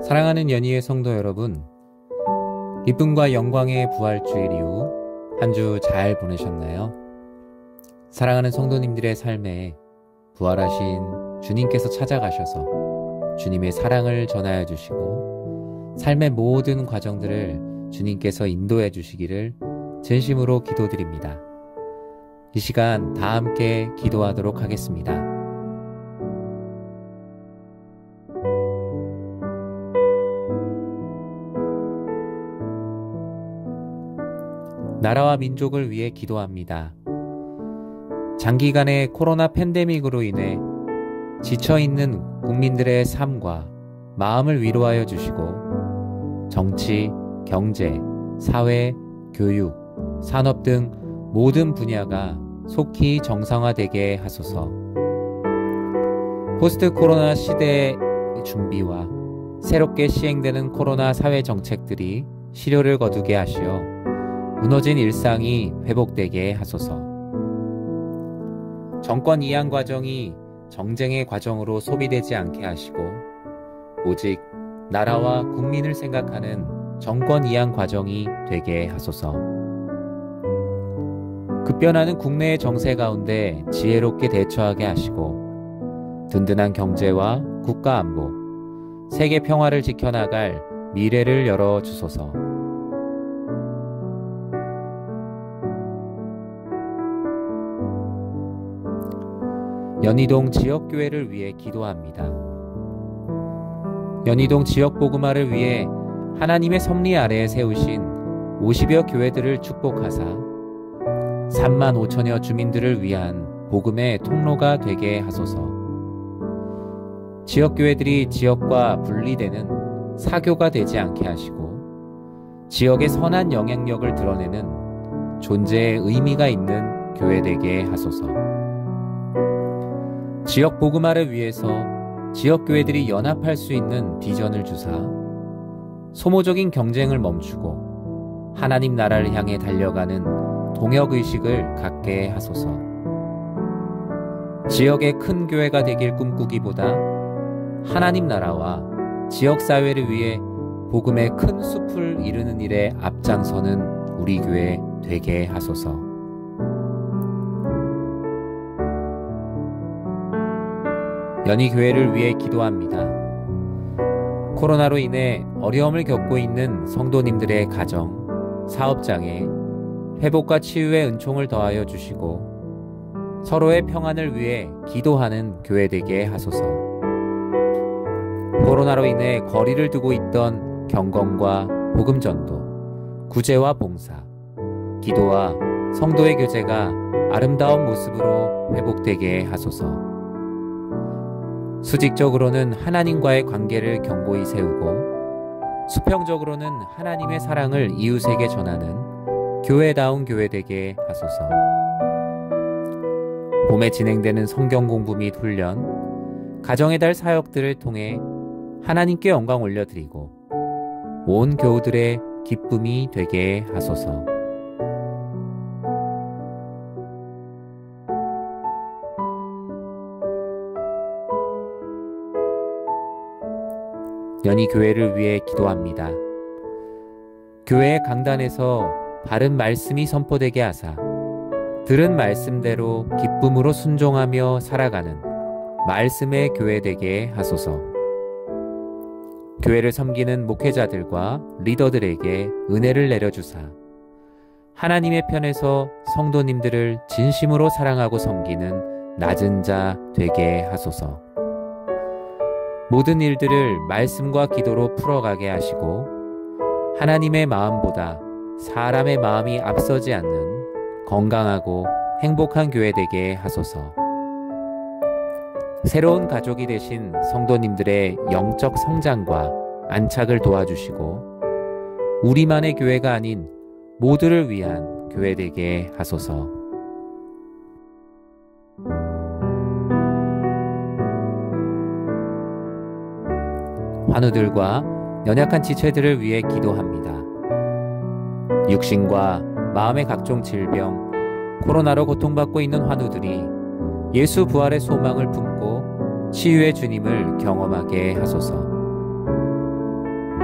사랑하는 연희의 성도 여러분, 기쁨과 영광의 부활주일 이후 한 주 잘 보내셨나요? 사랑하는 성도님들의 삶에 부활하신 주님께서 찾아가셔서 주님의 사랑을 전하여 주시고 삶의 모든 과정들을 주님께서 인도해 주시기를 진심으로 기도드립니다. 이 시간 다 함께 기도하도록 하겠습니다. 나라와 민족을 위해 기도합니다. 장기간의 코로나 팬데믹으로 인해 지쳐있는 국민들의 삶과 마음을 위로하여 주시고 정치, 경제, 사회, 교육, 산업 등 모든 분야가 속히 정상화되게 하소서. 포스트 코로나 시대의 준비와 새롭게 시행되는 코로나 사회 정책들이 실효를 거두게 하시어 무너진 일상이 회복되게 하소서. 정권 이양 과정이 정쟁의 과정으로 소비되지 않게 하시고 오직 나라와 국민을 생각하는 정권 이양 과정이 되게 하소서. 급변하는 국내의 정세 가운데 지혜롭게 대처하게 하시고 든든한 경제와 국가 안보, 세계 평화를 지켜나갈 미래를 열어주소서. 연희동 지역교회를 위해 기도합니다. 연희동 지역복음화를 위해 하나님의 섭리 아래에 세우신 50여 교회들을 축복하사 3만 5천여 주민들을 위한 복음의 통로가 되게 하소서. 지역교회들이 지역과 분리되는 사교가 되지 않게 하시고 지역의 선한 영향력을 드러내는 존재의 의미가 있는 교회 되게 하소서. 지역 복음화를 위해서 지역교회들이 연합할 수 있는 비전을 주사 소모적인 경쟁을 멈추고 하나님 나라를 향해 달려가는 동역의식을 갖게 하소서. 지역의 큰 교회가 되길 꿈꾸기보다 하나님 나라와 지역사회를 위해 복음의 큰 숲을 이루는 일에 앞장서는 우리 교회 되게 하소서. 연희교회를 위해 기도합니다. 코로나로 인해 어려움을 겪고 있는 성도님들의 가정, 사업장에 회복과 치유의 은총을 더하여 주시고 서로의 평안을 위해 기도하는 교회 되게 하소서. 코로나로 인해 거리를 두고 있던 경건과 복음전도, 구제와 봉사, 기도와 성도의 교제가 아름다운 모습으로 회복되게 하소서. 수직적으로는 하나님과의 관계를 견고히 세우고 수평적으로는 하나님의 사랑을 이웃에게 전하는 교회다운 교회 되게 하소서. 봄에 진행되는 성경 공부 및 훈련, 가정의 달 사역들을 통해 하나님께 영광 올려드리고 온 교우들의 기쁨이 되게 하소서. 연희교회를 위해 기도합니다. 교회의 강단에서 바른 말씀이 선포되게 하사 들은 말씀대로 기쁨으로 순종하며 살아가는 말씀의 교회 되게 하소서. 교회를 섬기는 목회자들과 리더들에게 은혜를 내려주사 하나님의 편에서 성도님들을 진심으로 사랑하고 섬기는 낮은 자 되게 하소서. 모든 일들을 말씀과 기도로 풀어가게 하시고 하나님의 마음보다 사람의 마음이 앞서지 않는 건강하고 행복한 교회 되게 하소서. 새로운 가족이 되신 성도님들의 영적 성장과 안착을 도와주시고 우리만의 교회가 아닌 모두를 위한 교회 되게 하소서. 환우들과 연약한 지체들을 위해 기도합니다. 육신과 마음의 각종 질병, 코로나로 고통받고 있는 환우들이 예수 부활의 소망을 품고 치유의 주님을 경험하게 하소서.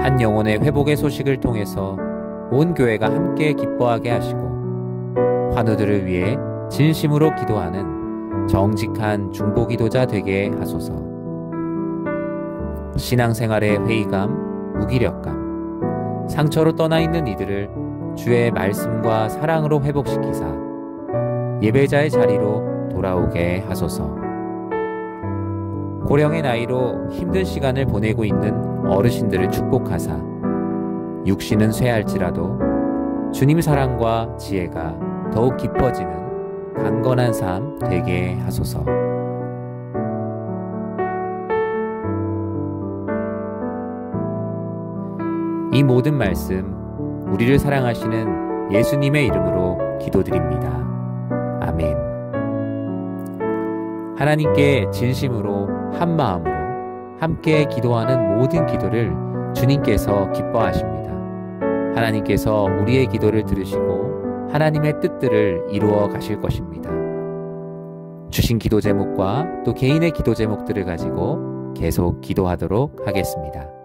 한 영혼의 회복의 소식을 통해서 온 교회가 함께 기뻐하게 하시고 환우들을 위해 진심으로 기도하는 정직한 중보기도자 되게 하소서. 신앙생활의 회의감, 무기력감, 상처로 떠나 있는 이들을 주의 말씀과 사랑으로 회복시키사 예배자의 자리로 돌아오게 하소서. 고령의 나이로 힘든 시간을 보내고 있는 어르신들을 축복하사 육신은 쇠할지라도 주님 사랑과 지혜가 더욱 깊어지는 강건한 삶 되게 하소서. 이 모든 말씀 우리를 사랑하시는 예수님의 이름으로 기도드립니다. 아멘. 하나님께 진심으로 한 마음으로 함께 기도하는 모든 기도를 주님께서 기뻐하십니다. 하나님께서 우리의 기도를 들으시고 하나님의 뜻들을 이루어 가실 것입니다. 주신 기도 제목과 또 개인의 기도 제목들을 가지고 계속 기도하도록 하겠습니다.